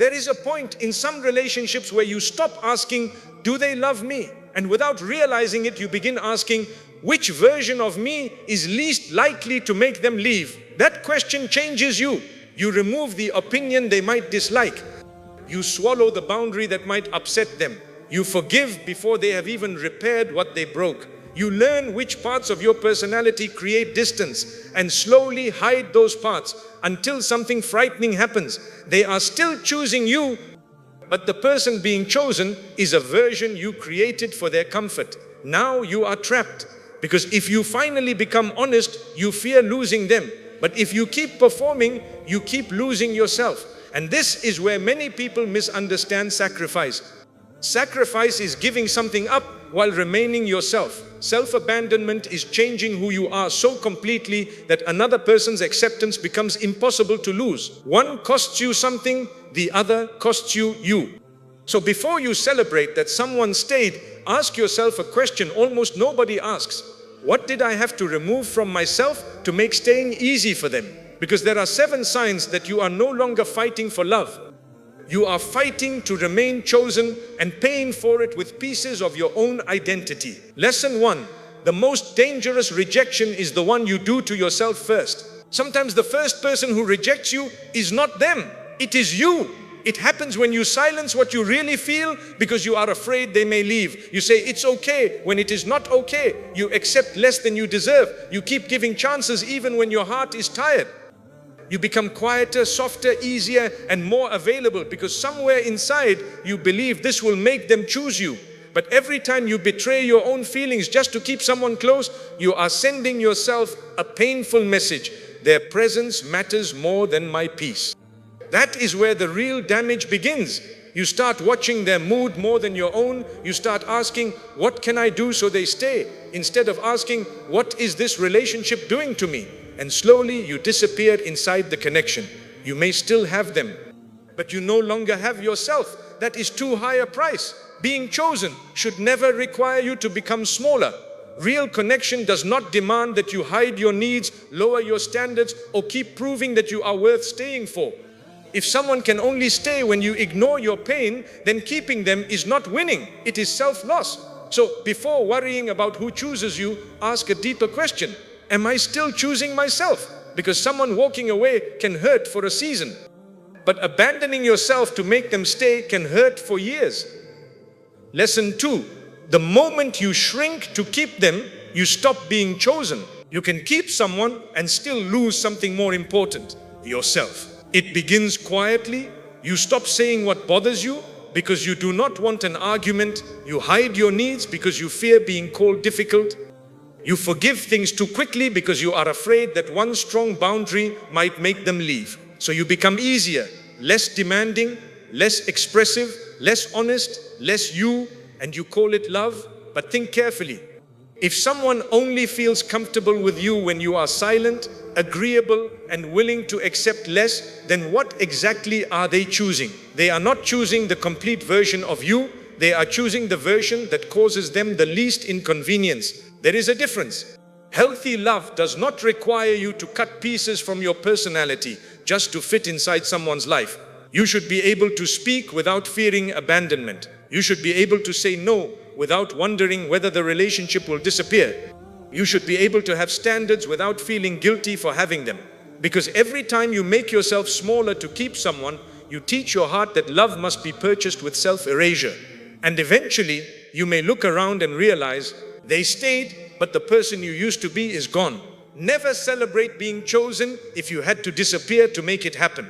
There is a point in some relationships where you stop asking, do they love me? And without realizing it, you begin asking, which version of me is least likely to make them leave? That question changes you. You remove the opinion they might dislike. You swallow the boundary that might upset them. You forgive before they have even repaired what they broke. You learn which parts of your personality create distance and slowly hide those parts until something frightening happens. They are still choosing you, but the person being chosen is a version you created for their comfort. Now you are trapped, because if you finally become honest, you fear losing them. But if you keep performing, you keep losing yourself. And this is where many people misunderstand sacrifice. Sacrifice is giving something up while remaining yourself. Self-abandonment is changing who you are so completely that another person's acceptance becomes impossible to lose. One costs you something, the other costs you you. So before you celebrate that someone stayed, ask yourself a question almost nobody asks. What did I have to remove from myself to make staying easy for them? Because there are 7 signs that you are no longer fighting for love. You are fighting to remain chosen and paying for it with pieces of your own identity. Lesson 1. The most dangerous rejection is the one you do to yourself first. Sometimes the first person who rejects you is not them. It is you. It happens when you silence what you really feel because you are afraid they may leave. You say it's okay when it is not okay. You accept less than you deserve. You keep giving chances even when your heart is tired. You become quieter, softer, easier, and more available because somewhere inside you believe this will make them choose you. But every time you betray your own feelings just to keep someone close, you are sending yourself a painful message. Their presence matters more than my peace. That is where the real damage begins. You start watching their mood more than your own. You start asking, what can I do so they stay? Instead of asking, what is this relationship doing to me? And slowly you disappear inside the connection. You may still have them, but you no longer have yourself. That is too high a price. Being chosen should never require you to become smaller. Real connection does not demand that you hide your needs, lower your standards, or keep proving that you are worth staying for. If someone can only stay when you ignore your pain, then keeping them is not winning. It is self-loss. So before worrying about who chooses you, ask a deeper question. Am I still choosing myself? Because someone walking away can hurt for a season, but abandoning yourself to make them stay can hurt for years. Lesson 2. The moment you shrink to keep them, you stop being chosen. You can keep someone and still lose something more important, yourself. It begins quietly. You stop saying what bothers you because you do not want an argument. You hide your needs because you fear being called difficult. You forgive things too quickly because you are afraid that one strong boundary might make them leave. So you become easier, less demanding, less expressive, less honest, less you, and you call it love. But think carefully. If someone only feels comfortable with you when you are silent, agreeable, and willing to accept less, then what exactly are they choosing? They are not choosing the complete version of you. They are choosing the version that causes them the least inconvenience. There is a difference. Healthy love does not require you to cut pieces from your personality just to fit inside someone's life. You should be able to speak without fearing abandonment. You should be able to say no without wondering whether the relationship will disappear. You should be able to have standards without feeling guilty for having them. Because every time you make yourself smaller to keep someone, you teach your heart that love must be purchased with self-erasure. And eventually, you may look around and realize they stayed, but the person you used to be is gone. Never celebrate being chosen if you had to disappear to make it happen.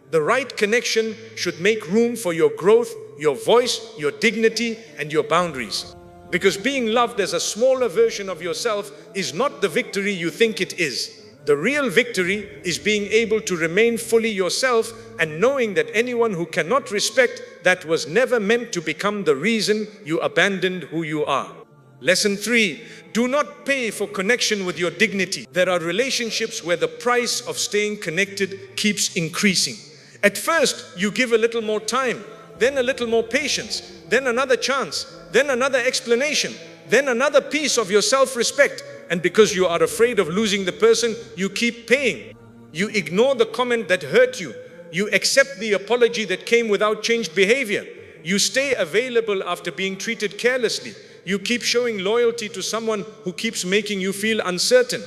The right connection should make room for your growth, your voice, your dignity, and your boundaries. Because being loved as a smaller version of yourself is not the victory you think it is. The real victory is being able to remain fully yourself and knowing that anyone who cannot respect that was never meant to become the reason you abandoned who you are. Lesson 3. Do not pay for connection with your dignity. There are relationships where the price of staying connected keeps increasing. At first, you give a little more time, then a little more patience, then another chance, then another explanation, then another piece of your self-respect. And because you are afraid of losing the person, you keep paying. You ignore the comment that hurt you. You accept the apology that came without changed behavior. You stay available after being treated carelessly. You keep showing loyalty to someone who keeps making you feel uncertain.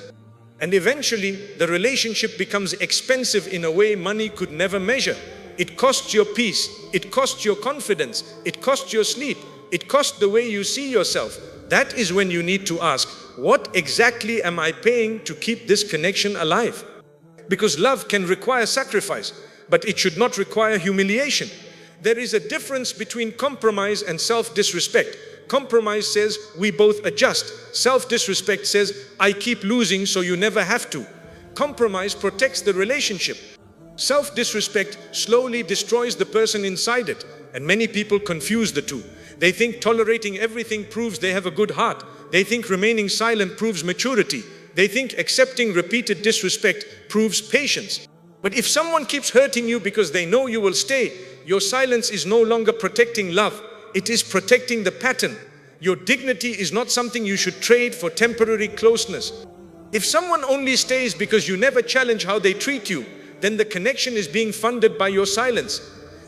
And eventually, the relationship becomes expensive in a way money could never measure. It costs your peace, it costs your confidence, it costs your sleep, it costs the way you see yourself. That is when you need to ask, what exactly am I paying to keep this connection alive? Because love can require sacrifice, but it should not require humiliation. There is a difference between compromise and self-disrespect. Compromise says we both adjust. Self-disrespect says I keep losing so you never have to. Compromise protects the relationship. Self-disrespect slowly destroys the person inside it, and many people confuse the two. They think tolerating everything proves they have a good heart. They think remaining silent proves maturity. They think accepting repeated disrespect proves patience. But if someone keeps hurting you because they know you will stay, your silence is no longer protecting love. It is protecting the pattern. Your dignity is not something you should trade for temporary closeness. If someone only stays because you never challenge how they treat you, then the connection is being funded by your silence.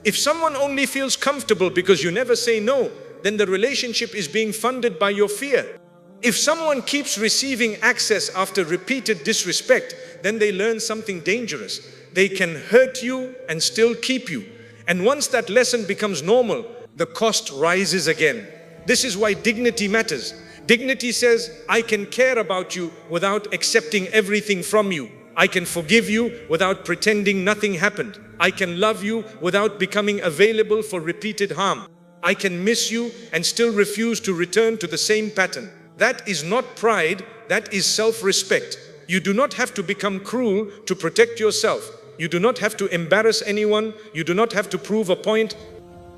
If someone only feels comfortable because you never say no, then the relationship is being funded by your fear. If someone keeps receiving access after repeated disrespect, then they learn something dangerous. They can hurt you and still keep you. And once that lesson becomes normal, the cost rises again. This is why dignity matters. Dignity says, I can care about you without accepting everything from you. I can forgive you without pretending nothing happened. I can love you without becoming available for repeated harm. I can miss you and still refuse to return to the same pattern. That is not pride, that is self-respect. You do not have to become cruel to protect yourself. You do not have to embarrass anyone. You do not have to prove a point.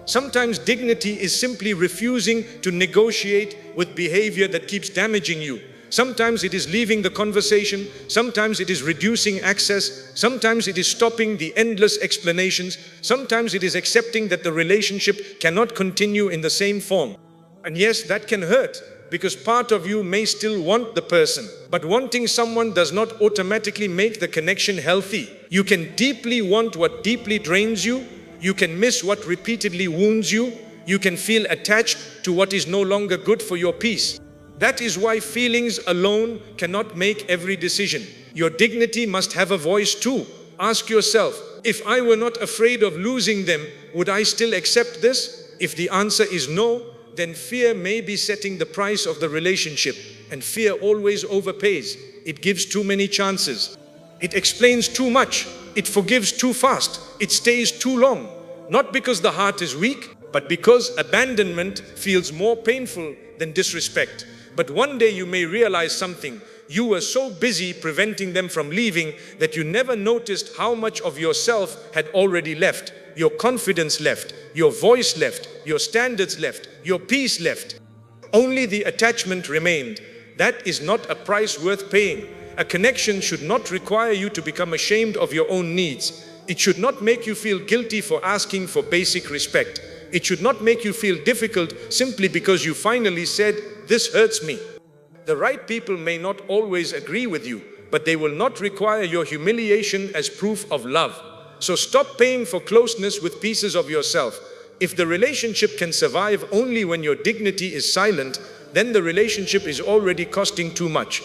Sometimes dignity is simply refusing to negotiate with behavior that keeps damaging you. Sometimes it is leaving the conversation. Sometimes it is reducing access. Sometimes it is stopping the endless explanations. Sometimes it is accepting that the relationship cannot continue in the same form. And yes, that can hurt, because part of you may still want the person. But wanting someone does not automatically make the connection healthy. You can deeply want what deeply drains you. You can miss what repeatedly wounds you. You can feel attached to what is no longer good for your peace. That is why feelings alone cannot make every decision. Your dignity must have a voice too. Ask yourself, if I were not afraid of losing them, would I still accept this? If the answer is no, then fear may be setting the price of the relationship. And fear always overpays. It gives too many chances. It explains too much. It forgives too fast. It stays too long. Not because the heart is weak, but because abandonment feels more painful than disrespect. But one day you may realize something. You were so busy preventing them from leaving that you never noticed how much of yourself had already left. Your confidence left, your voice left, your standards left, your peace left. Only the attachment remained. That is not a price worth paying. A connection should not require you to become ashamed of your own needs. It should not make you feel guilty for asking for basic respect. It should not make you feel difficult simply because you finally said, "This hurts me." The right people may not always agree with you, but they will not require your humiliation as proof of love. So stop paying for closeness with pieces of yourself. If the relationship can survive only when your dignity is silent, then the relationship is already costing too much.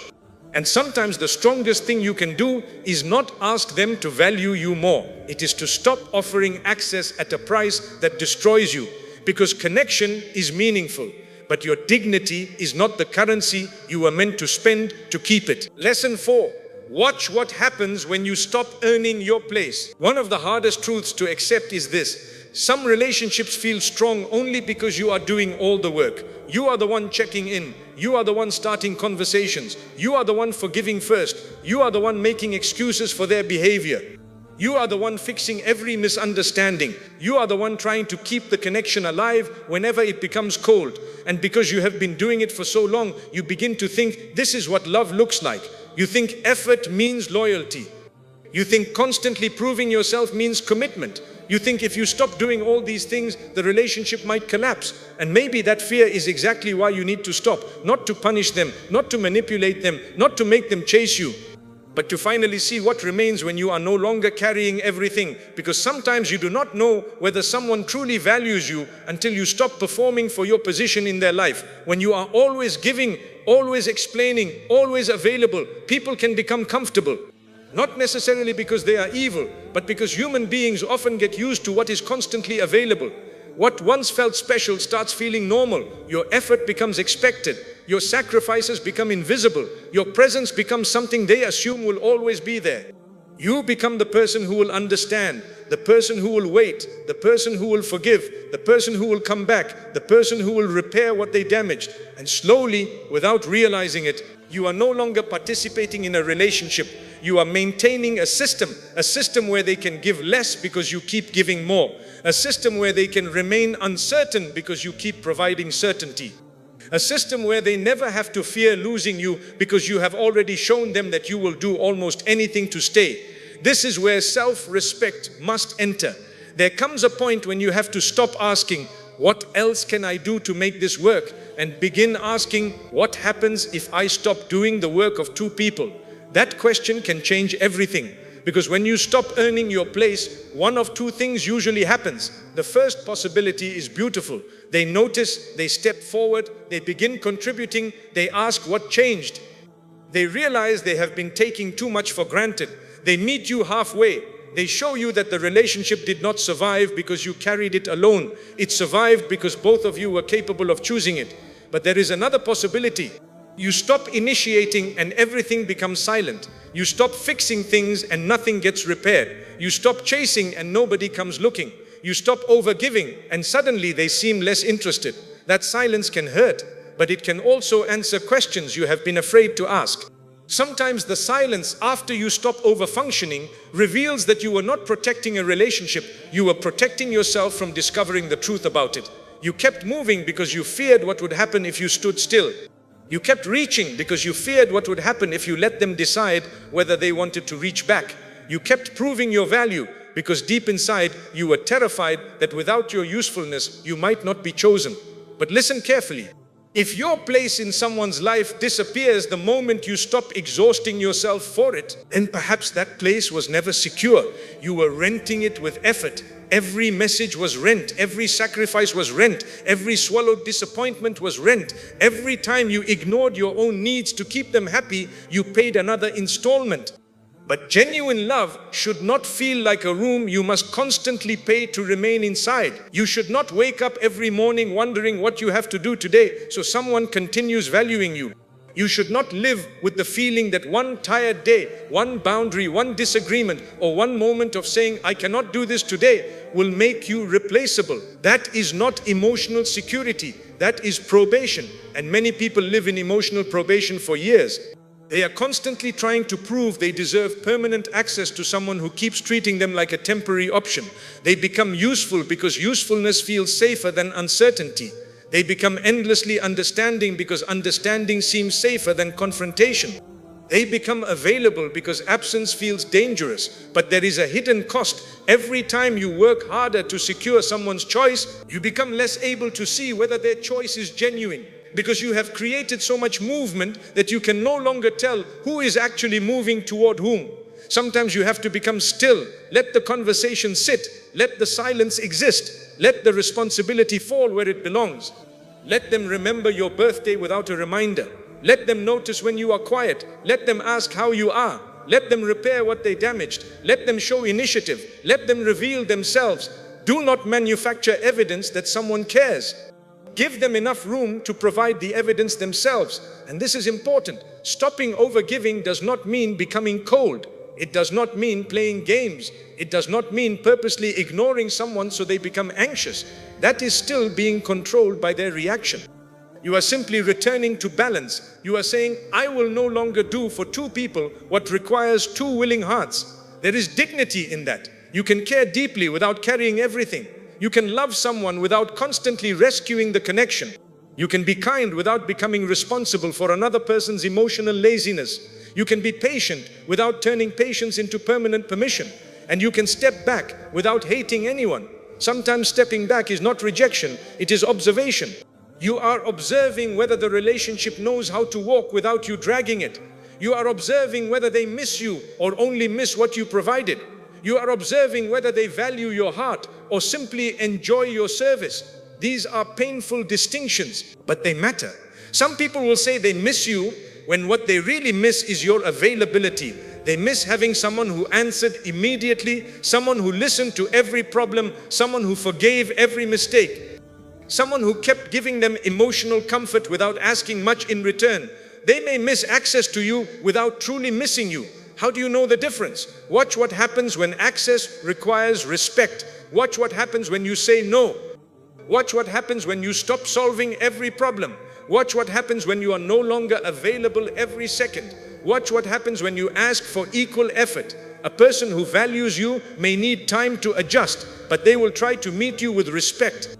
And sometimes the strongest thing you can do is not ask them to value you more. It is to stop offering access at a price that destroys you. Because connection is meaningful, but your dignity is not the currency you were meant to spend to keep it. Lesson 4. Watch what happens when you stop earning your place. One of the hardest truths to accept is this. Some relationships feel strong only because you are doing all the work. You are the one checking in. You are the one starting conversations. You are the one forgiving first. You are the one making excuses for their behavior. You are the one fixing every misunderstanding. You are the one trying to keep the connection alive whenever it becomes cold. And because you have been doing it for so long, you begin to think this is what love looks like. You think effort means loyalty. You think constantly proving yourself means commitment. You think if you stop doing all these things, the relationship might collapse. And maybe that fear is exactly why you need to stop. Not to punish them, not to manipulate them, not to make them chase you, but to finally see what remains when you are no longer carrying everything. Because sometimes you do not know whether someone truly values you until you stop performing for your position in their life. When you are always giving, always explaining, always available, people can become comfortable. Not necessarily because they are evil, but because human beings often get used to what is constantly available. What once felt special starts feeling normal. Your effort becomes expected. Your sacrifices become invisible. Your presence becomes something they assume will always be there. You become the person who will understand, the person who will wait, the person who will forgive, the person who will come back, the person who will repair what they damaged. And slowly, without realizing it, you are no longer participating in a relationship. You are maintaining a system where they can give less because you keep giving more. A system where they can remain uncertain because you keep providing certainty. A system where they never have to fear losing you because you have already shown them that you will do almost anything to stay. This is where self-respect must enter. There comes a point when you have to stop asking, what else can I do to make this work? And begin asking, what happens if I stop doing the work of two people? That question can change everything. Because when you stop earning your place, one of two things usually happens. The first possibility is beautiful. They notice, they step forward, they begin contributing, they ask what changed. They realize they have been taking too much for granted. They meet you halfway. They show you that the relationship did not survive because you carried it alone. It survived because both of you were capable of choosing it. But there is another possibility. You stop initiating and everything becomes silent. You stop fixing things and nothing gets repaired. You stop chasing and nobody comes looking. You stop overgiving and suddenly they seem less interested. That silence can hurt, but it can also answer questions you have been afraid to ask. Sometimes the silence after you stop overfunctioning reveals that you were not protecting a relationship. You were protecting yourself from discovering the truth about it. You kept moving because you feared what would happen if you stood still. You kept reaching because you feared what would happen if you let them decide whether they wanted to reach back. You kept proving your value because deep inside you were terrified that without your usefulness you might not be chosen. But listen carefully. If your place in someone's life disappears the moment you stop exhausting yourself for it, then perhaps that place was never secure. You were renting it with effort. Every message was rent. Every sacrifice was rent. Every swallowed disappointment was rent. Every time you ignored your own needs to keep them happy, you paid another installment. But genuine love should not feel like a room you must constantly pay to remain inside. You should not wake up every morning wondering what you have to do today so someone continues valuing you. You should not live with the feeling that one tired day, one boundary, one disagreement, or one moment of saying, I cannot do this today, will make you replaceable. That is not emotional security. That is probation. And many people live in emotional probation for years. They are constantly trying to prove they deserve permanent access to someone who keeps treating them like a temporary option. They become useful because usefulness feels safer than uncertainty. They become endlessly understanding because understanding seems safer than confrontation. They become available because absence feels dangerous. But there is a hidden cost. Every time you work harder to secure someone's choice, you become less able to see whether their choice is genuine. Because you have created so much movement that you can no longer tell who is actually moving toward whom. Sometimes you have to become still. Let the conversation sit. Let the silence exist. Let the responsibility fall where it belongs. Let them remember your birthday without a reminder. Let them notice when you are quiet. Let them ask how you are. Let them repair what they damaged. Let them show initiative. Let them reveal themselves. Do not manufacture evidence that someone cares. Give them enough room to provide the evidence themselves. And this is important. Stopping overgiving does not mean becoming cold. It does not mean playing games. It does not mean purposely ignoring someone so they become anxious. That is still being controlled by their reaction. You are simply returning to balance. You are saying, I will no longer do for two people what requires two willing hearts. There is dignity in that. You can care deeply without carrying everything. You can love someone without constantly rescuing the connection. You can be kind without becoming responsible for another person's emotional laziness. You can be patient without turning patience into permanent permission. And you can step back without hating anyone. Sometimes stepping back is not rejection, it is observation. You are observing whether the relationship knows how to walk without you dragging it. You are observing whether they miss you or only miss what you provided. You are observing whether they value your heart or simply enjoy your service. These are painful distinctions, but they matter. Some people will say they miss you when what they really miss is your availability. They miss having someone who answered immediately, someone who listened to every problem, someone who forgave every mistake, someone who kept giving them emotional comfort without asking much in return. They may miss access to you without truly missing you. How do you know the difference? Watch what happens when access requires respect. Watch what happens when you say no. Watch what happens when you stop solving every problem. Watch what happens when you are no longer available every second. Watch what happens when you ask for equal effort. A person who values you may need time to adjust, but they will try to meet you with respect.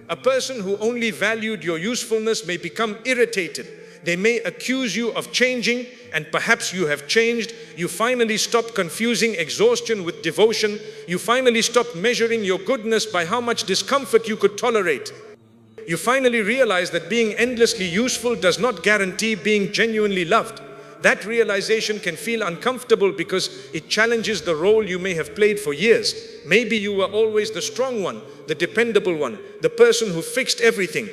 A person who only valued your usefulness may become irritated. They may accuse you of changing, and perhaps you have changed. You finally stop confusing exhaustion with devotion. You finally stop measuring your goodness by how much discomfort you could tolerate. You finally realize that being endlessly useful does not guarantee being genuinely loved. That realization can feel uncomfortable because it challenges the role you may have played for years. Maybe you were always the strong one, the dependable one, the person who fixed everything.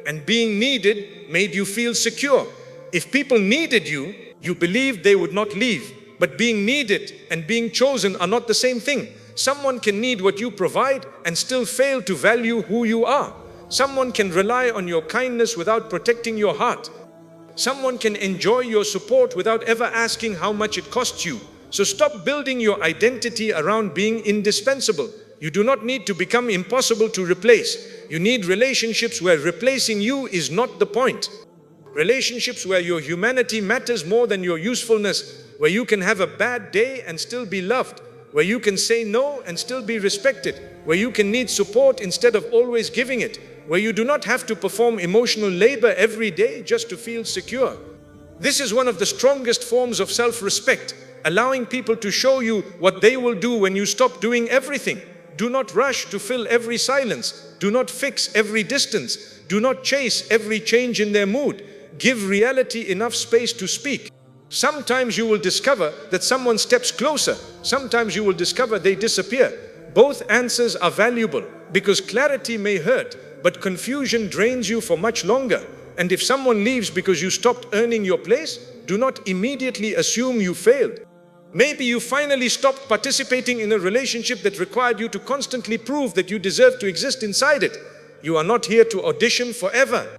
And being needed made you feel secure. If people needed you, you believed they would not leave. But being needed and being chosen are not the same thing. Someone can need what you provide and still fail to value who you are. Someone can rely on your kindness without protecting your heart. Someone can enjoy your support without ever asking how much it costs you. So stop building your identity around being indispensable. You do not need to become impossible to replace. You need relationships where replacing you is not the point. Relationships where your humanity matters more than your usefulness, where you can have a bad day and still be loved, where you can say no and still be respected, where you can need support instead of always giving it, where you do not have to perform emotional labor every day just to feel secure. This is one of the strongest forms of self-respect, allowing people to show you what they will do when you stop doing everything. Do not rush to fill every silence. Do not fix every distance. Do not chase every change in their mood. Give reality enough space to speak. Sometimes you will discover that someone steps closer. Sometimes you will discover they disappear. Both answers are valuable because clarity may hurt, but confusion drains you for much longer. And if someone leaves because you stopped earning your place, do not immediately assume you failed. Maybe you finally stopped participating in a relationship that required you to constantly prove that you deserve to exist inside it. You are not here to audition forever.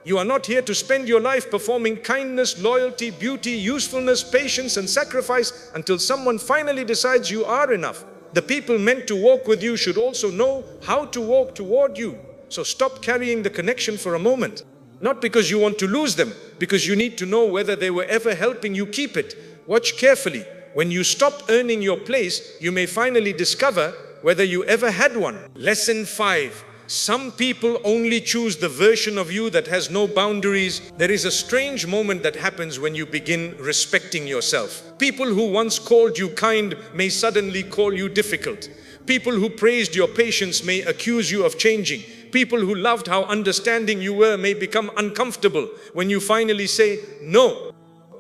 You are not here to spend your life performing kindness, loyalty, beauty, usefulness, patience, and sacrifice until someone finally decides you are enough. The people meant to walk with you should also know how to walk toward you. So stop carrying the connection for a moment. Not because you want to lose them, because you need to know whether they were ever helping you keep it. Watch carefully. When you stop earning your place, you may finally discover whether you ever had one. Lesson 5. Some people only choose the version of you that has no boundaries. There is a strange moment that happens when you begin respecting yourself. People who once called you kind may suddenly call you difficult. People who praised your patience may accuse you of changing. People who loved how understanding you were may become uncomfortable when you finally say no.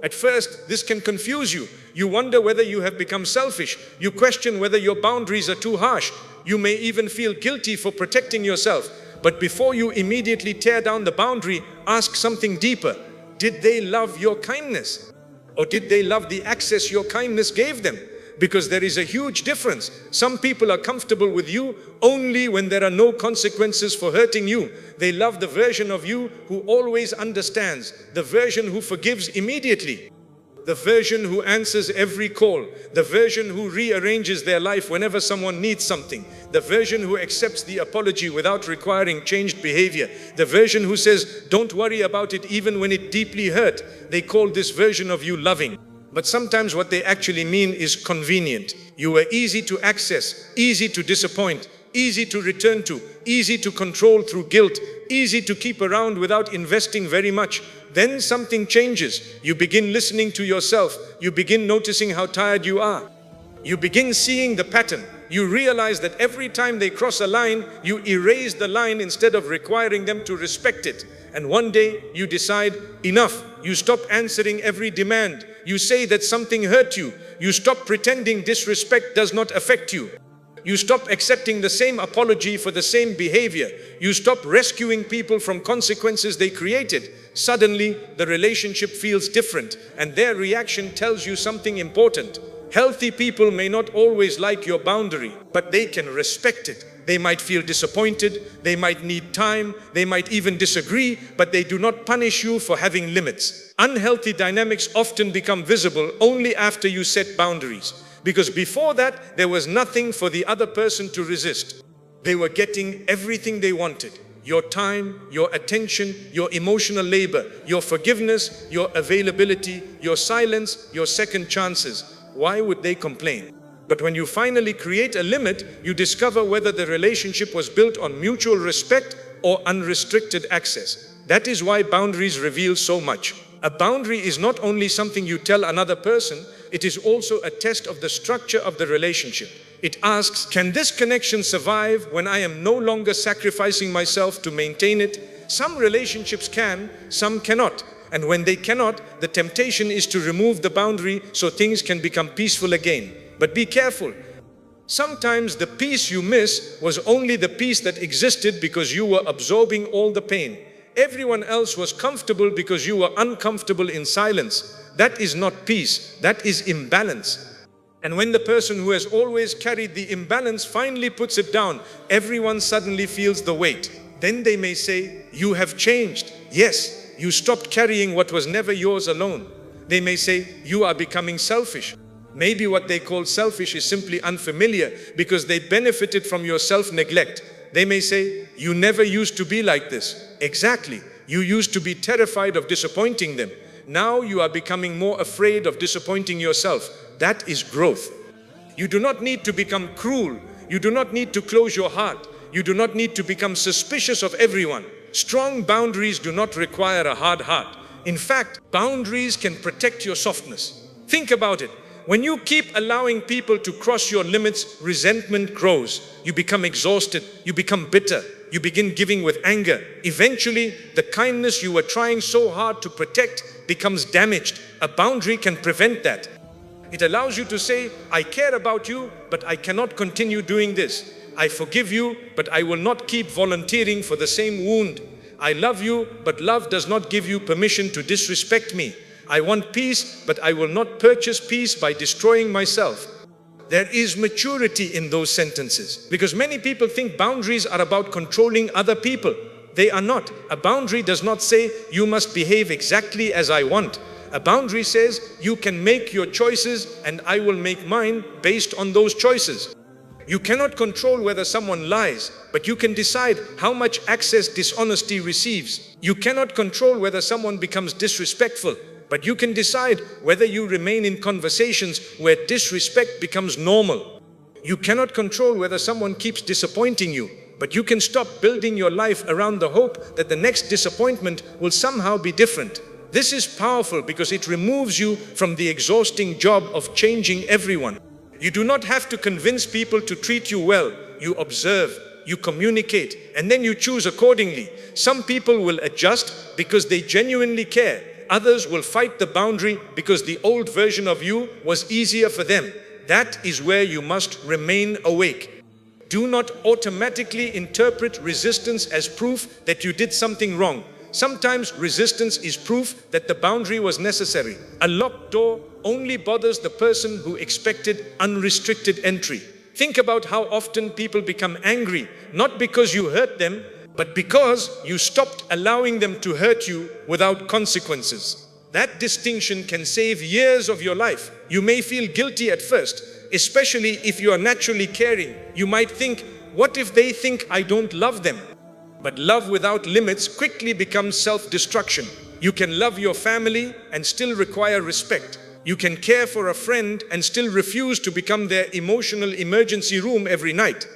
At first, this can confuse you. You wonder whether you have become selfish. You question whether your boundaries are too harsh. You may even feel guilty for protecting yourself. But before you immediately tear down the boundary, ask something deeper. Did they love your kindness? Or did they love the access your kindness gave them? Because there is a huge difference. Some people are comfortable with you only when there are no consequences for hurting you. They love the version of you who always understands, the version who forgives immediately, the version who answers every call, the version who rearranges their life whenever someone needs something, the version who accepts the apology without requiring changed behavior, the version who says, don't worry about it even when it deeply hurt. They call this version of you loving. But sometimes what they actually mean is convenient. You were easy to access, easy to disappoint, easy to return to, easy to control through guilt, easy to keep around without investing very much. Then something changes. You begin listening to yourself. You begin noticing how tired you are. You begin seeing the pattern. you realize that every time they cross a line, you erase the line instead of requiring them to respect it. And one day you decide, enough. You stop answering every demand. You say that something hurt you. You stop pretending disrespect does not affect you. You stop accepting the same apology for the same behavior. You stop rescuing people from consequences they created. Suddenly, the relationship feels different, and their reaction tells you something important. Healthy people may not always like your boundary, but they can respect it. They might feel disappointed, they might need time, they might even disagree, but they do not punish you for having limits. Unhealthy dynamics often become visible only after you set boundaries, because before that, there was nothing for the other person to resist. They were getting everything they wanted. Your time, your attention, your emotional labor, your forgiveness, your availability, your silence, your second chances. Why would they complain? But when you finally create a limit, you discover whether the relationship was built on mutual respect or unrestricted access. That is why boundaries reveal so much. A boundary is not only something you tell another person, it is also a test of the structure of the relationship. It asks, can this connection survive when I am no longer sacrificing myself to maintain it? Some relationships can, some cannot. And when they cannot, the temptation is to remove the boundary so things can become peaceful again. But be careful. Sometimes the peace you miss was only the peace that existed because you were absorbing all the pain. Everyone else was comfortable because you were uncomfortable in silence. That is not peace, that is imbalance. And when the person who has always carried the imbalance finally puts it down, everyone suddenly feels the weight. Then they may say, you have changed. Yes, you stopped carrying what was never yours alone. They may say, you are becoming selfish. Maybe what they call selfish is simply unfamiliar because they benefited from your self-neglect. They may say, you never used to be like this. Exactly. You used to be terrified of disappointing them. Now you are becoming more afraid of disappointing yourself. That is growth. You do not need to become cruel. You do not need to close your heart. You do not need to become suspicious of everyone. Strong boundaries do not require a hard heart. In fact, boundaries can protect your softness. Think about it. When you keep allowing people to cross your limits, resentment grows. You become exhausted. You become bitter. You begin giving with anger. Eventually, the kindness you were trying so hard to protect becomes damaged. A boundary can prevent that. It allows you to say, I care about you, but I cannot continue doing this. I forgive you, but I will not keep volunteering for the same wound. I love you, but love does not give you permission to disrespect me. I want peace, but I will not purchase peace by destroying myself. There is maturity in those sentences, because many people think boundaries are about controlling other people. They are not. A boundary does not say, you must behave exactly as I want. A boundary says, you can make your choices and I will make mine based on those choices. You cannot control whether someone lies, but you can decide how much access dishonesty receives. You cannot control whether someone becomes disrespectful, but you can decide whether you remain in conversations where disrespect becomes normal. You cannot control whether someone keeps disappointing you, but you can stop building your life around the hope that the next disappointment will somehow be different. This is powerful because it removes you from the exhausting job of changing everyone. You do not have to convince people to treat you well. You observe, you communicate, and then you choose accordingly. Some people will adjust because they genuinely care. Others will fight the boundary because the old version of you was easier for them. That is where you must remain awake. Do not automatically interpret resistance as proof that you did something wrong. Sometimes resistance is proof that the boundary was necessary. A locked door only bothers the person who expected unrestricted entry. Think about how often people become angry, not because you hurt them, but because you stopped allowing them to hurt you without consequences. That distinction can save years of your life. You may feel guilty at first, especially if you are naturally caring. You might think, what if they think I don't love them? But love without limits quickly becomes self-destruction. You can love your family and still require respect. You can care for a friend and still refuse to become their emotional emergency room every night.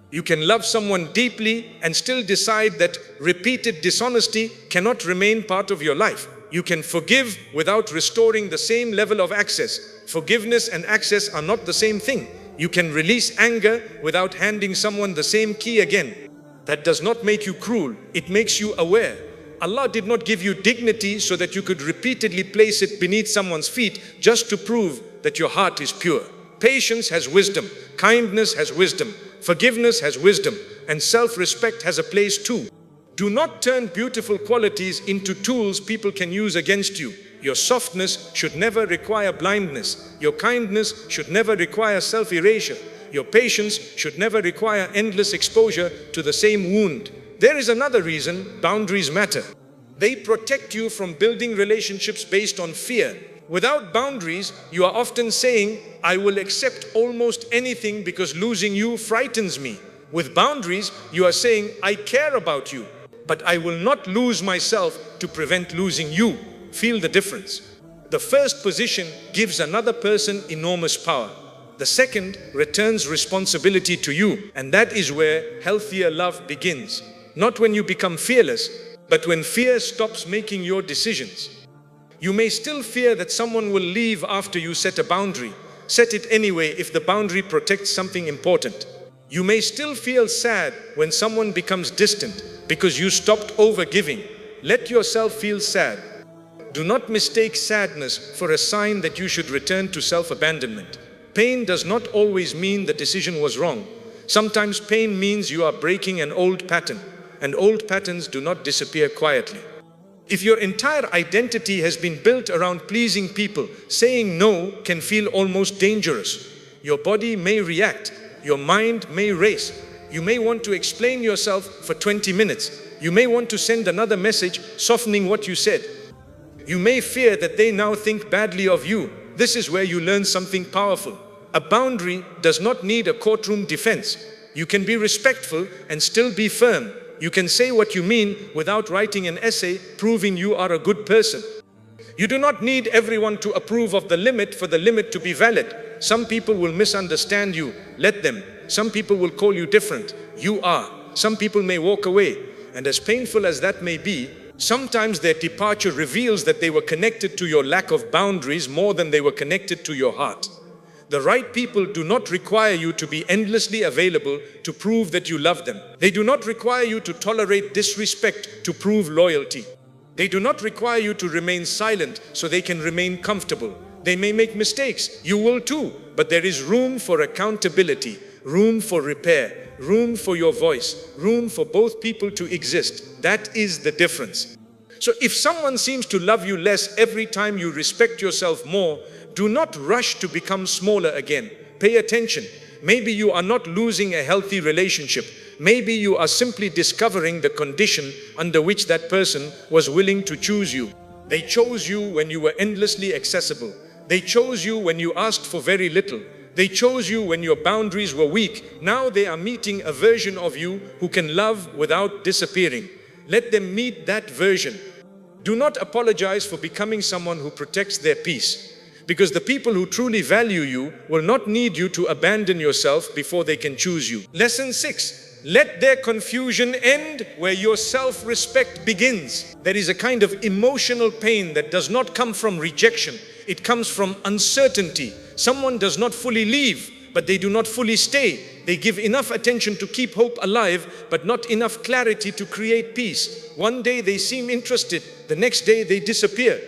You can love someone deeply and still decide that repeated dishonesty cannot remain part of your life. You can forgive without restoring the same level of access. Forgiveness and access are not the same thing. You can release anger without handing someone the same key again. That does not make you cruel, it makes you aware. Allah did not give you dignity so that you could repeatedly place it beneath someone's feet just to prove that your heart is pure. Patience has wisdom, kindness has wisdom, forgiveness has wisdom, and self-respect has a place too. Do not turn beautiful qualities into tools people can use against you. Your softness should never require blindness. Your kindness should never require self-erasure. Your patience should never require endless exposure to the same wound. There is another reason boundaries matter. They protect you from building relationships based on fear. Without boundaries, you are often saying, I will accept almost anything because losing you frightens me. With boundaries, you are saying, I care about you, but I will not lose myself to prevent losing you. Feel the difference. The first position gives another person enormous power. The second returns responsibility to you, and that is where healthier love begins. Not when you become fearless, but when fear stops making your decisions. You may still fear that someone will leave after you set a boundary. Set it anyway if the boundary protects something important. You may still feel sad when someone becomes distant because you stopped overgiving. Let yourself feel sad. Do not mistake sadness for a sign that you should return to self-abandonment. Pain does not always mean the decision was wrong. Sometimes pain means you are breaking an old pattern, and old patterns do not disappear quietly. If your entire identity has been built around pleasing people, saying no can feel almost dangerous. Your body may react, your mind may race. You may want to explain yourself for 20 minutes. You may want to send another message softening what you said. You may fear that they now think badly of you. This is where you learn something powerful. A boundary does not need a courtroom defense. You can be respectful and still be firm. You can say what you mean without writing an essay proving you are a good person. You do not need everyone to approve of the limit for the limit to be valid. Some people will misunderstand you. Let them. Some people will call you different. You are. Some people may walk away. And as painful as that may be, sometimes their departure reveals that they were connected to your lack of boundaries more than they were connected to your heart. The right people do not require you to be endlessly available to prove that you love them. They do not require you to tolerate disrespect to prove loyalty. They do not require you to remain silent so they can remain comfortable. They may make mistakes. You will too. But there is room for accountability, room for repair, room for your voice, room for both people to exist. That is the difference. So if someone seems to love you less every time you respect yourself more, do not rush to become smaller again. Pay attention. Maybe you are not losing a healthy relationship. Maybe you are simply discovering the condition under which that person was willing to choose you. They chose you when you were endlessly accessible. They chose you when you asked for very little. They chose you when your boundaries were weak. Now they are meeting a version of you who can love without disappearing. Let them meet that version. Do not apologize for becoming someone who protects their peace. Because the people who truly value you will not need you to abandon yourself before they can choose you. Lesson 6. Let their confusion end where your self-respect begins. There is a kind of emotional pain that does not come from rejection. It comes from uncertainty. Someone does not fully leave, but they do not fully stay. They give enough attention to keep hope alive, but not enough clarity to create peace. One day they seem interested, the next day they disappear.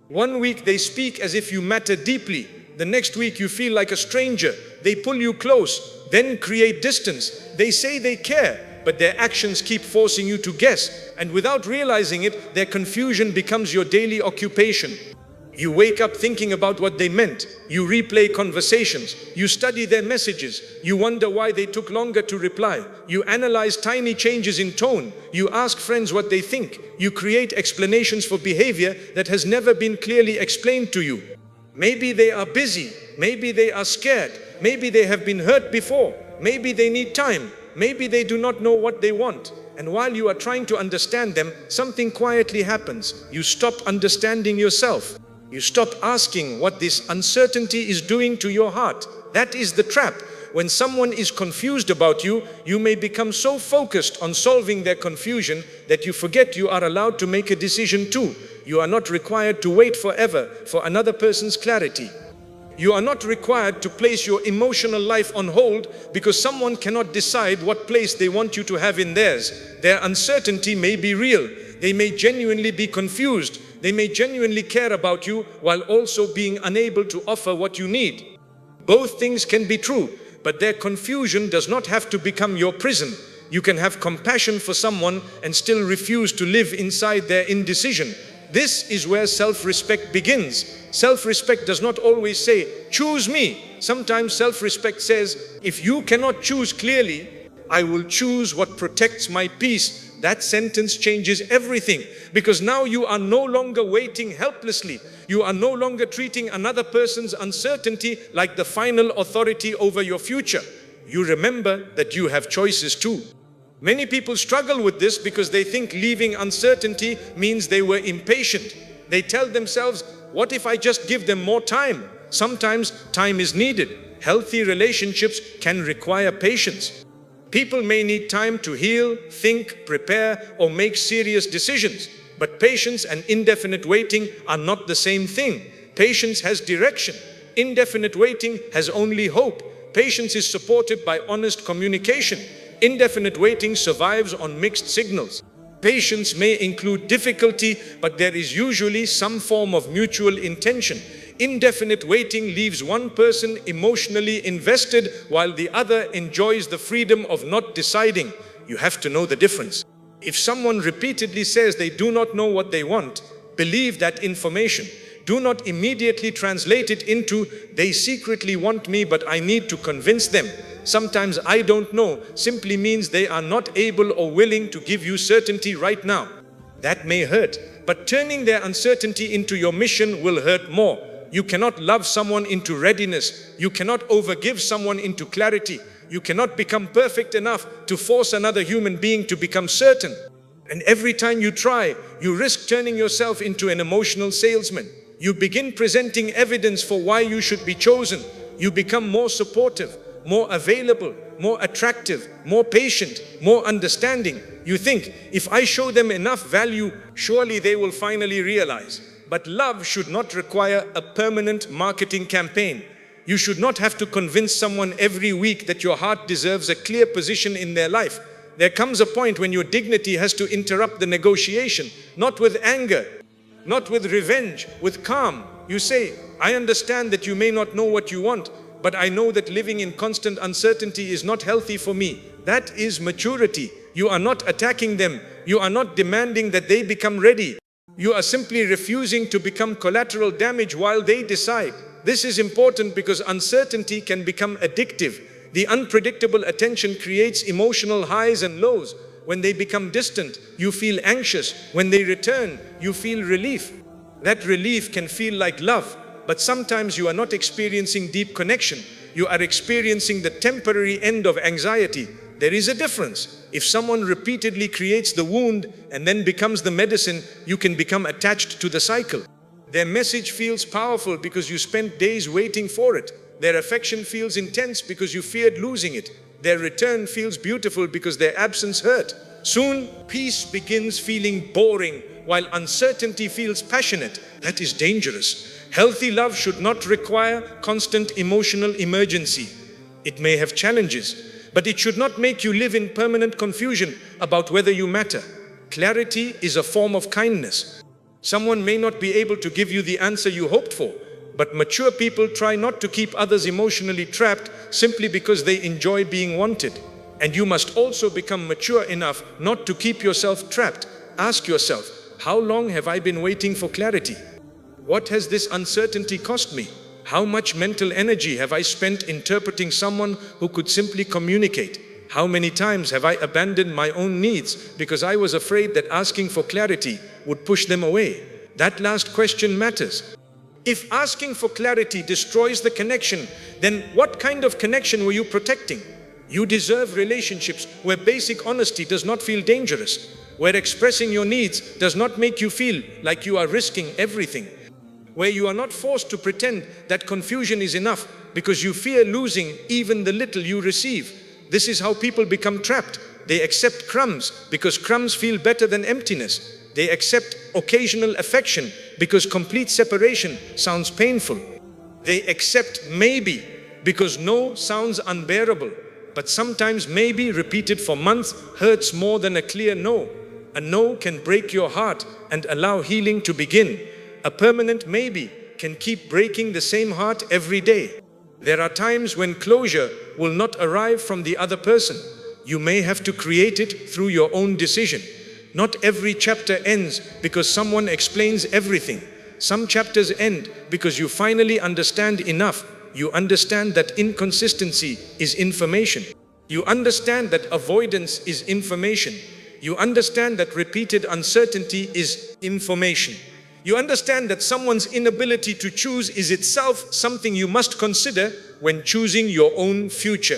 One week they speak as if you matter deeply. The next week you feel like a stranger. They pull you close, then create distance. They say they care, but their actions keep forcing you to guess. And without realizing it, their confusion becomes your daily occupation. You wake up thinking about what they meant. You replay conversations. You study their messages. You wonder why they took longer to reply. You analyze tiny changes in tone. You ask friends what they think. You create explanations for behavior that has never been clearly explained to you. Maybe they are busy. Maybe they are scared. Maybe they have been hurt before. Maybe they need time. Maybe they do not know what they want. And while you are trying to understand them, something quietly happens. You stop understanding yourself. You stop asking what this uncertainty is doing to your heart. That is the trap. When someone is confused about you, you may become so focused on solving their confusion that you forget you are allowed to make a decision too. You are not required to wait forever for another person's clarity. You are not required to place your emotional life on hold because someone cannot decide what place they want you to have in theirs. Their uncertainty may be real. They may genuinely be confused. They may genuinely care about you while also being unable to offer what you need. Both things can be true, but their confusion does not have to become your prison. You can have compassion for someone and still refuse to live inside their indecision. This is where self-respect begins. Self-respect does not always say, choose me. Sometimes self-respect says, if you cannot choose clearly, I will choose what protects my peace. That sentence changes everything, because now you are no longer waiting helplessly. You are no longer treating another person's uncertainty like the final authority over your future. You remember that you have choices too. Many people struggle with this because they think leaving uncertainty means they were impatient. They tell themselves, what if I just give them more time? Sometimes time is needed. Healthy relationships can require patience. People may need time to heal, think, prepare, or make serious decisions. But patience and indefinite waiting are not the same thing. Patience has direction. Indefinite waiting has only hope. Patience is supported by honest communication. Indefinite waiting survives on mixed signals. Patience may include difficulty, but there is usually some form of mutual intention. Indefinite waiting leaves one person emotionally invested while the other enjoys the freedom of not deciding. You have to know the difference. If someone repeatedly says they do not know what they want, believe that information. Do not immediately translate it into, they secretly want me but I need to convince them. Sometimes I don't know simply means they are not able or willing to give you certainty right now. That may hurt, but turning their uncertainty into your mission will hurt more. You cannot love someone into readiness. You cannot overgive someone into clarity. You cannot become perfect enough to force another human being to become certain. And every time you try, you risk turning yourself into an emotional salesman. You begin presenting evidence for why you should be chosen. You become more supportive, more available, more attractive, more patient, more understanding. You think, if I show them enough value, surely they will finally realize. But love should not require a permanent marketing campaign. You should not have to convince someone every week that your heart deserves a clear position in their life. There comes a point when your dignity has to interrupt the negotiation, not with anger, not with revenge, with calm. You say, I understand that you may not know what you want, but I know that living in constant uncertainty is not healthy for me. That is maturity. You are not attacking them. You are not demanding that they become ready. You are simply refusing to become collateral damage while they decide. This is important because uncertainty can become addictive. The unpredictable attention creates emotional highs and lows. When they become distant, you feel anxious. When they return, you feel relief. That relief can feel like love, but sometimes you are not experiencing deep connection. You are experiencing the temporary end of anxiety. There is a difference. If someone repeatedly creates the wound and then becomes the medicine, you can become attached to the cycle. Their message feels powerful because you spent days waiting for it. Their affection feels intense because you feared losing it. Their return feels beautiful because their absence hurt. Soon, peace begins feeling boring while uncertainty feels passionate. That is dangerous. Healthy love should not require constant emotional emergency. It may have challenges, but it should not make you live in permanent confusion about whether you matter. Clarity is a form of kindness. Someone may not be able to give you the answer you hoped for, but mature people try not to keep others emotionally trapped simply because they enjoy being wanted. And you must also become mature enough not to keep yourself trapped. Ask yourself, how long have I been waiting for clarity? What has this uncertainty cost me? How much mental energy have I spent interpreting someone who could simply communicate? How many times have I abandoned my own needs because I was afraid that asking for clarity would push them away? That last question matters. If asking for clarity destroys the connection, then what kind of connection were you protecting? You deserve relationships where basic honesty does not feel dangerous, where expressing your needs does not make you feel like you are risking everything, where you are not forced to pretend that confusion is enough because you fear losing even the little you receive. This is how people become trapped. They accept crumbs because crumbs feel better than emptiness. They accept occasional affection because complete separation sounds painful. They accept maybe because no sounds unbearable. But sometimes maybe repeated for months hurts more than a clear no. A no can break your heart and allow healing to begin. A permanent maybe can keep breaking the same heart every day. There are times when closure will not arrive from the other person. You may have to create it through your own decision. Not every chapter ends because someone explains everything. Some chapters end because you finally understand enough. You understand that inconsistency is information. You understand that avoidance is information. You understand that repeated uncertainty is information. You understand that someone's inability to choose is itself something you must consider when choosing your own future.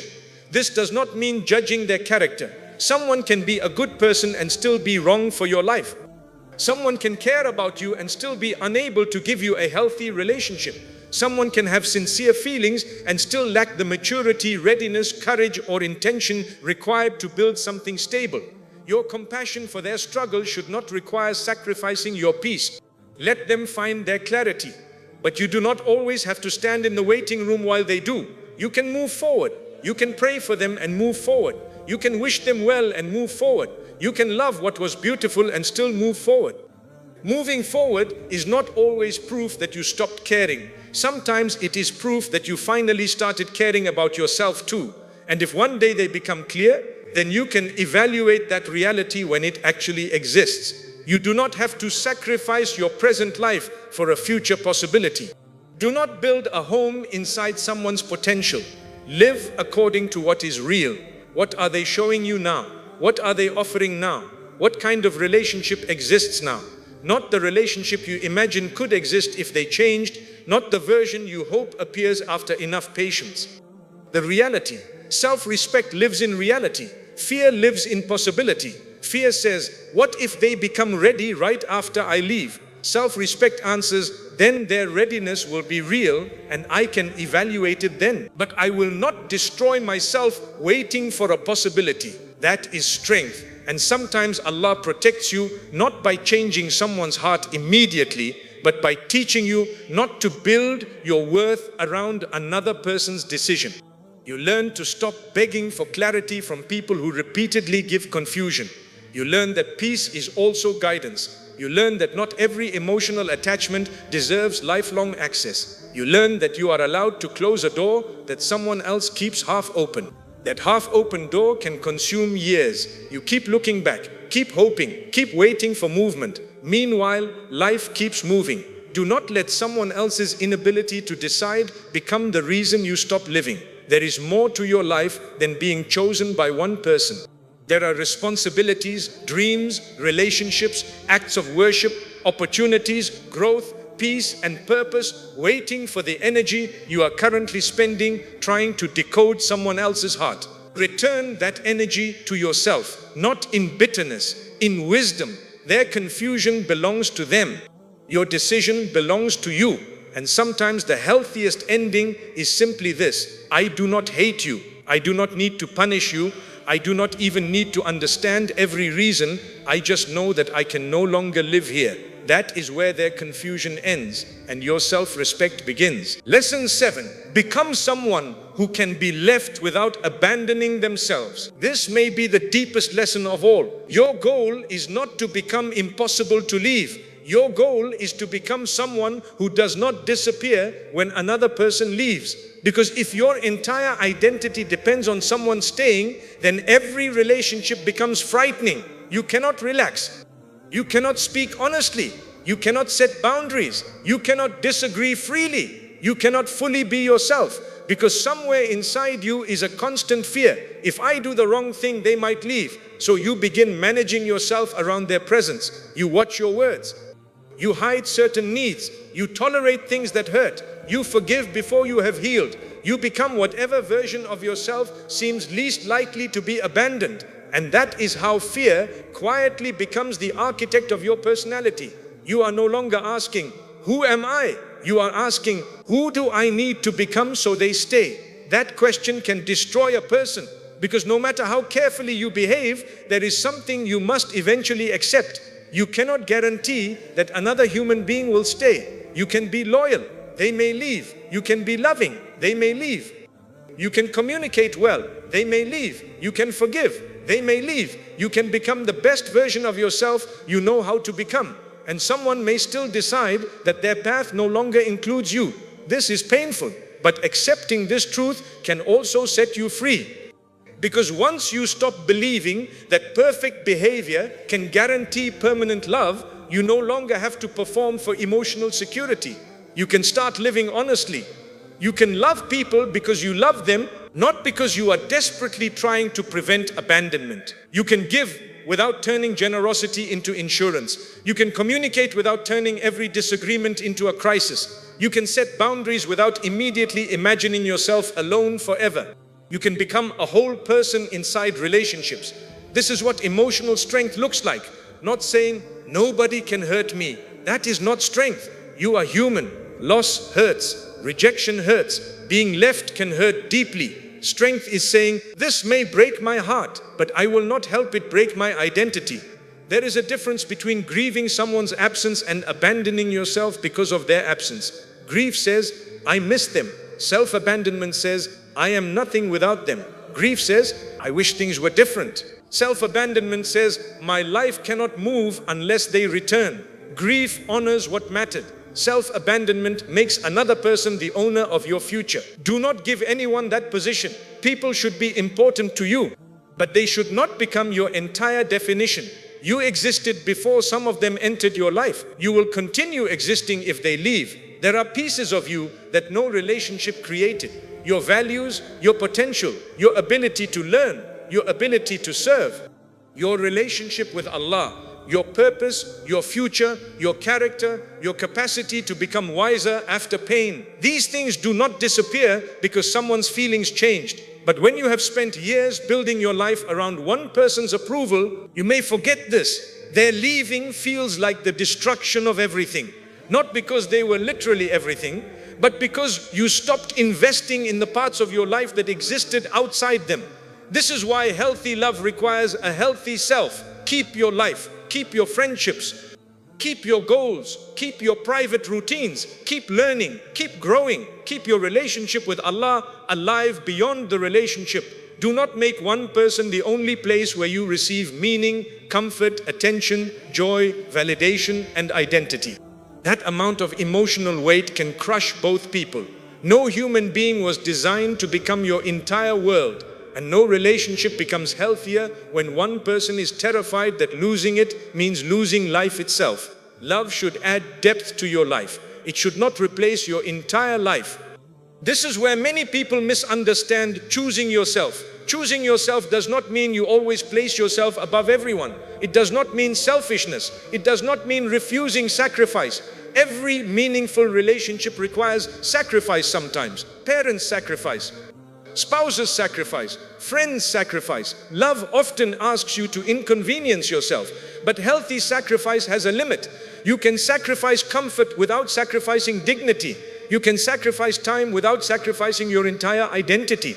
This does not mean judging their character. Someone can be a good person and still be wrong for your life. Someone can care about you and still be unable to give you a healthy relationship. Someone can have sincere feelings and still lack the maturity, readiness, courage, or intention required to build something stable. Your compassion for their struggle should not require sacrificing your peace. Let them find their clarity. But you do not always have to stand in the waiting room while they do. You can move forward. You can pray for them and move forward. You can wish them well and move forward. You can love what was beautiful and still move forward. Moving forward is not always proof that you stopped caring. Sometimes it is proof that you finally started caring about yourself too. And if one day they become clear, then you can evaluate that reality when it actually exists. You do not have to sacrifice your present life for a future possibility. Do not build a home inside someone's potential. Live according to what is real. What are they showing you now? What are they offering now? What kind of relationship exists now? Not the relationship you imagine could exist if they changed, not the version you hope appears after enough patience. The reality. Self-respect lives in reality. Fear lives in possibility. Fear says, what if they become ready right after I leave? Self-respect answers, then their readiness will be real and I can evaluate it then. But I will not destroy myself waiting for a possibility. That is strength. And sometimes Allah protects you not by changing someone's heart immediately, but by teaching you not to build your worth around another person's decision. You learn to stop begging for clarity from people who repeatedly give confusion. You learn that peace is also guidance. You learn that not every emotional attachment deserves lifelong access. You learn that you are allowed to close a door that someone else keeps half open. That half-open door can consume years. You keep looking back, keep hoping, keep waiting for movement. Meanwhile, life keeps moving. Do not let someone else's inability to decide become the reason you stop living. There is more to your life than being chosen by one person. There are responsibilities, dreams, relationships, acts of worship, opportunities, growth, peace and purpose waiting for the energy you are currently spending trying to decode someone else's heart. Return that energy to yourself, not in bitterness, in wisdom. Their confusion belongs to them. Your decision belongs to you. And sometimes the healthiest ending is simply this: I do not hate you. I do not need to punish you. I do not even need to understand every reason. I just know that I can no longer live here. That is where their confusion ends and your self-respect begins. Lesson 7. Become someone who can be left without abandoning themselves. This may be the deepest lesson of all. Your goal is not to become impossible to leave. Your goal is to become someone who does not disappear when another person leaves. Because if your entire identity depends on someone staying, then every relationship becomes frightening. You cannot relax. You cannot speak honestly. You cannot set boundaries. You cannot disagree freely. You cannot fully be yourself because somewhere inside you is a constant fear. If I do the wrong thing, they might leave. So you begin managing yourself around their presence. You watch your words. You hide certain needs. You tolerate things that hurt. You forgive before you have healed. You become whatever version of yourself seems least likely to be abandoned. And that is how fear quietly becomes the architect of your personality. You are no longer asking, who am I? You are asking, who do I need to become so they stay? That question can destroy a person because no matter how carefully you behave, there is something you must eventually accept. You cannot guarantee that another human being will stay. You can be loyal. they may leave. You can be loving, they may leave. You can communicate well, they may leave. You can forgive, they may leave. You can become the best version of yourself you know how to become. And someone may still decide that their path no longer includes you. This is painful, but accepting this truth can also set you free. Because once you stop believing that perfect behavior can guarantee permanent love, you no longer have to perform for emotional security. You can start living honestly. You can love people because you love them, not because you are desperately trying to prevent abandonment. You can give without turning generosity into insurance. You can communicate without turning every disagreement into a crisis. You can set boundaries without immediately imagining yourself alone forever. You can become a whole person inside relationships. This is what emotional strength looks like. Not saying, nobody can hurt me. That is not strength. You are human. Loss hurts. Rejection hurts. Being left can hurt deeply. Strength is saying, this may break my heart, but I will not help it break my identity. There is a difference between grieving someone's absence and abandoning yourself because of their absence. Grief says, I miss them. Self-abandonment says, I am nothing without them. Grief says, I wish things were different. Self-abandonment says, my life cannot move unless they return. Grief honors what mattered. Self-abandonment makes another person the owner of your future. Do not give anyone that position. People should be important to you, but they should not become your entire definition. You existed before some of them entered your life. You will continue existing if they leave. There are pieces of you that no relationship created. Your values, your potential, your ability to learn, your ability to serve, your relationship with Allah, your purpose, your future, your character, your capacity to become wiser after pain. These things do not disappear because someone's feelings changed. But when you have spent years building your life around one person's approval, you may forget this. Their leaving feels like the destruction of everything. Not because they were literally everything, but because you stopped investing in the parts of your life that existed outside them. This is why healthy love requires a healthy self. Keep your life. Keep your friendships, keep your goals, keep your private routines, keep learning, keep growing, keep your relationship with Allah alive beyond the relationship. Do not make one person the only place where you receive meaning, comfort, attention, joy, validation, and identity. That amount of emotional weight can crush both people. No human being was designed to become your entire world. And no relationship becomes healthier when one person is terrified that losing it means losing life itself. Love should add depth to your life. It should not replace your entire life. This is where many people misunderstand choosing yourself. Choosing yourself does not mean you always place yourself above everyone. It does not mean selfishness. It does not mean refusing sacrifice. Every meaningful relationship requires sacrifice sometimes. Parents sacrifice. Spouses sacrifice, friends sacrifice. Love often asks you to inconvenience yourself, but healthy sacrifice has a limit. You can sacrifice comfort without sacrificing dignity. You can sacrifice time without sacrificing your entire identity.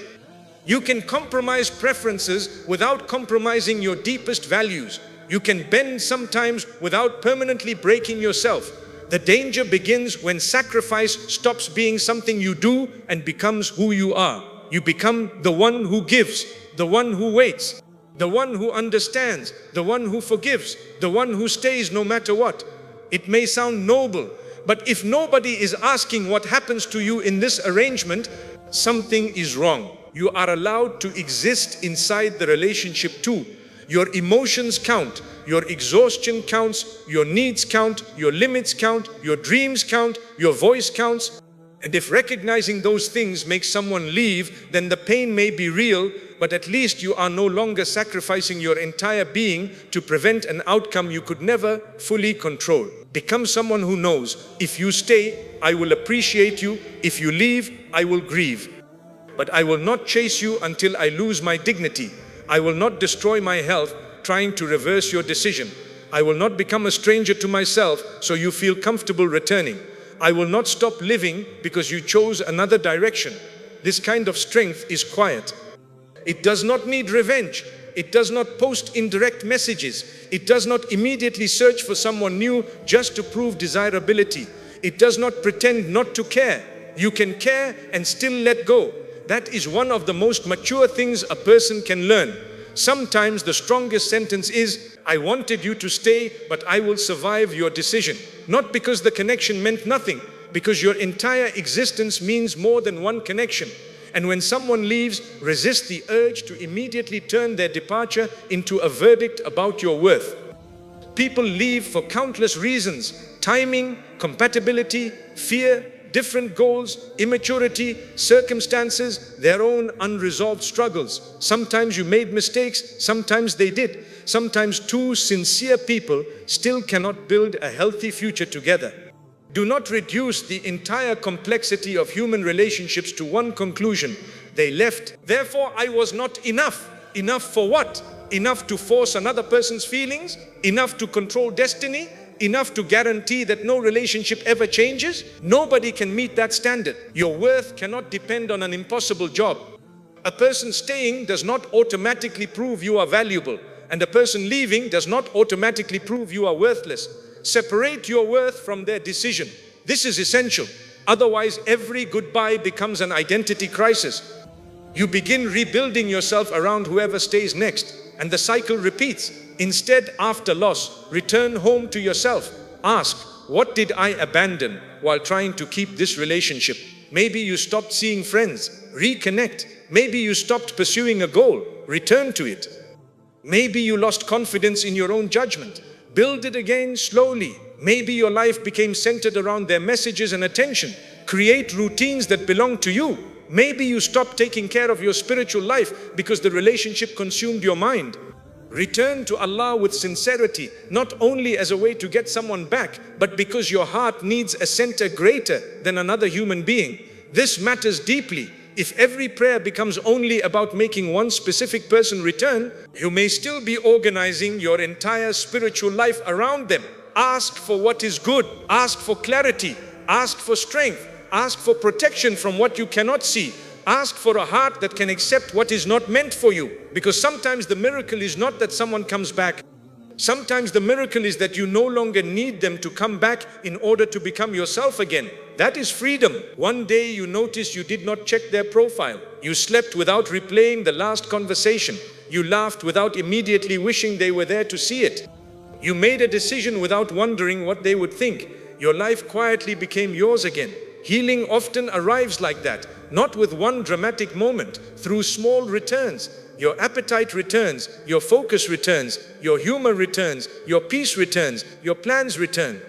You can compromise preferences without compromising your deepest values. You can bend sometimes without permanently breaking yourself. The danger begins when sacrifice stops being something you do and becomes who you are. You become the one who gives, the one who waits, the one who understands, the one who forgives, the one who stays no matter what. It may sound noble, but if nobody is asking what happens to you in this arrangement, something is wrong. You are allowed to exist inside the relationship too. Your emotions count, your exhaustion counts, your needs count, your limits count, your dreams count, your voice counts. And if recognizing those things makes someone leave, then the pain may be real, but at least you are no longer sacrificing your entire being to prevent an outcome you could never fully control. Become someone who knows, if you stay, I will appreciate you. If you leave, I will grieve. But I will not chase you until I lose my dignity. I will not destroy my health trying to reverse your decision. I will not become a stranger to myself so you feel comfortable returning. I will not stop living because you chose another direction. This kind of strength is quiet. It does not need revenge. It does not post indirect messages. It does not immediately search for someone new just to prove desirability. It does not pretend not to care. You can care and still let go. That is one of the most mature things a person can learn. Sometimes the strongest sentence is, I wanted you to stay, but I will survive your decision. Not because the connection meant nothing, because your entire existence means more than one connection. And when someone leaves, resist the urge to immediately turn their departure into a verdict about your worth. People leave for countless reasons: timing, compatibility, fear, different goals, immaturity, circumstances, their own unresolved struggles. Sometimes you made mistakes, sometimes they did. Sometimes two sincere people still cannot build a healthy future together. Do not reduce the entire complexity of human relationships to one conclusion: they left, therefore I was not enough. Enough for what? Enough to force another person's feelings? Enough to control destiny? Enough to guarantee that no relationship ever changes? Nobody can meet that standard. Your worth cannot depend on an impossible job. A person staying does not automatically prove you are valuable, and a person leaving does not automatically prove you are worthless. Separate your worth from their decision. This is essential. Otherwise, every goodbye becomes an identity crisis. You begin rebuilding yourself around whoever stays next, and the cycle repeats. Instead, after loss, return home to yourself. Ask, what did I abandon while trying to keep this relationship? Maybe you stopped seeing friends. Reconnect. Maybe you stopped pursuing a goal. Return to it. Maybe you lost confidence in your own judgment. Build it again slowly. Maybe your life became centered around their messages and attention. Create routines that belong to you. Maybe you stopped taking care of your spiritual life because the relationship consumed your mind. Return to Allah with sincerity, not only as a way to get someone back, but because your heart needs a center greater than another human being. This matters deeply. If every prayer becomes only about making one specific person return, you may still be organizing your entire spiritual life around them. Ask for what is good. Ask for clarity. Ask for strength. Ask for protection from what you cannot see. Ask for a heart that can accept what is not meant for you. Because sometimes the miracle is not that someone comes back. Sometimes the miracle is that you no longer need them to come back in order to become yourself again. That is freedom. One day you noticed you did not check their profile. You slept without replaying the last conversation. You laughed without immediately wishing they were there to see it. You made a decision without wondering what they would think. Your life quietly became yours again. Healing often arrives like that, not with one dramatic moment, through small returns. Your appetite returns, your focus returns, your humor returns, your peace returns, your plans return.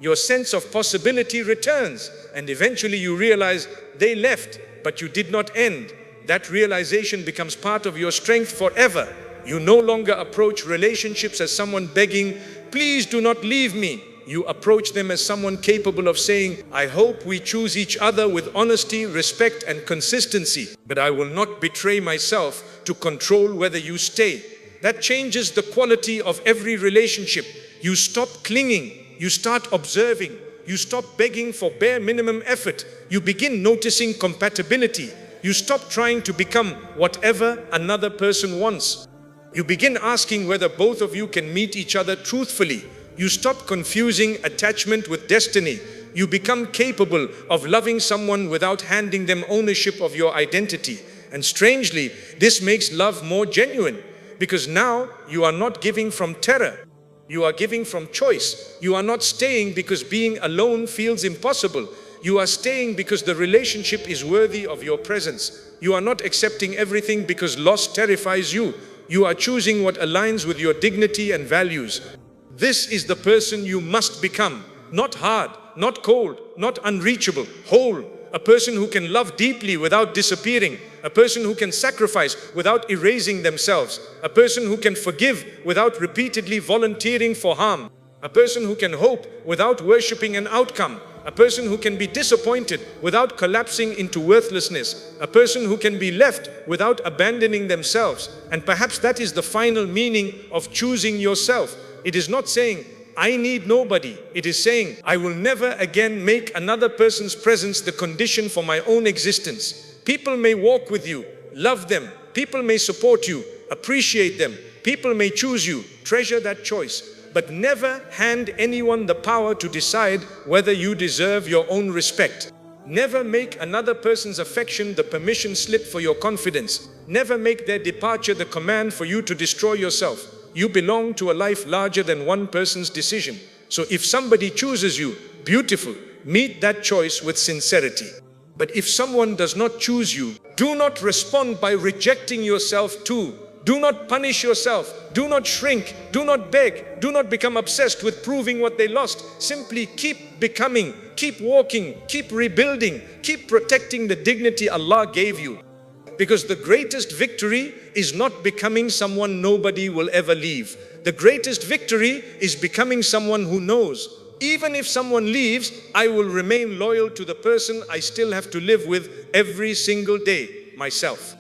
Your sense of possibility returns, and eventually you realize they left, but you did not end. That realization becomes part of your strength forever. You no longer approach relationships as someone begging, please do not leave me. You approach them as someone capable of saying, I hope we choose each other with honesty, respect, and consistency, but I will not betray myself to control whether you stay. That changes the quality of every relationship. You stop clinging. You start observing. You stop begging for bare minimum effort. You begin noticing compatibility. You stop trying to become whatever another person wants. You begin asking whether both of you can meet each other truthfully. You stop confusing attachment with destiny. You become capable of loving someone without handing them ownership of your identity. And strangely, this makes love more genuine, because now you are not giving from terror. You are giving from choice. You are not staying because being alone feels impossible. You are staying because the relationship is worthy of your presence. You are not accepting everything because loss terrifies you. You are choosing what aligns with your dignity and values. This is the person you must become. Not hard, not cold, not unreachable, whole. A person who can love deeply without disappearing. A person who can sacrifice without erasing themselves. A person who can forgive without repeatedly volunteering for harm. A person who can hope without worshipping an outcome. A person who can be disappointed without collapsing into worthlessness. A person who can be left without abandoning themselves. And perhaps that is the final meaning of choosing yourself. It is not saying, I need nobody. It is saying, I will never again make another person's presence the condition for my own existence. People may walk with you, love them. People may support you, appreciate them. People may choose you, treasure that choice. but never hand anyone the power to decide whether you deserve your own respect. Never make another person's affection the permission slip for your confidence. Never make their departure the command for you to destroy yourself. You belong to a life larger than one person's decision. So if somebody chooses you, beautiful, meet that choice with sincerity. But if someone does not choose you, do not respond by rejecting yourself too. Do not punish yourself. Do not shrink. Do not beg. Do not become obsessed with proving what they lost. Simply keep becoming, keep walking, keep rebuilding, keep protecting the dignity Allah gave you. Because the greatest victory is not becoming someone nobody will ever leave. The greatest victory is becoming someone who knows, even if someone leaves, I will remain loyal to the person I still have to live with every single day, myself.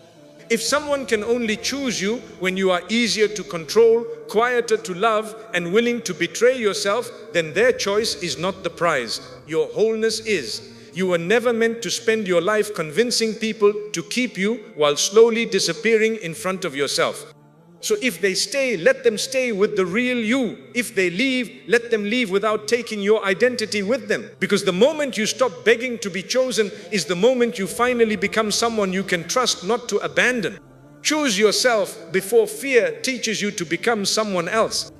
If someone can only choose you when you are easier to control, quieter to love, and willing to betray yourself, then their choice is not the prize. Your wholeness is. You were never meant to spend your life convincing people to keep you while slowly disappearing in front of yourself. So if they stay, let them stay with the real you. If they leave, let them leave without taking your identity with them. Because the moment you stop begging to be chosen is the moment you finally become someone you can trust not to abandon. Choose yourself before fear teaches you to become someone else.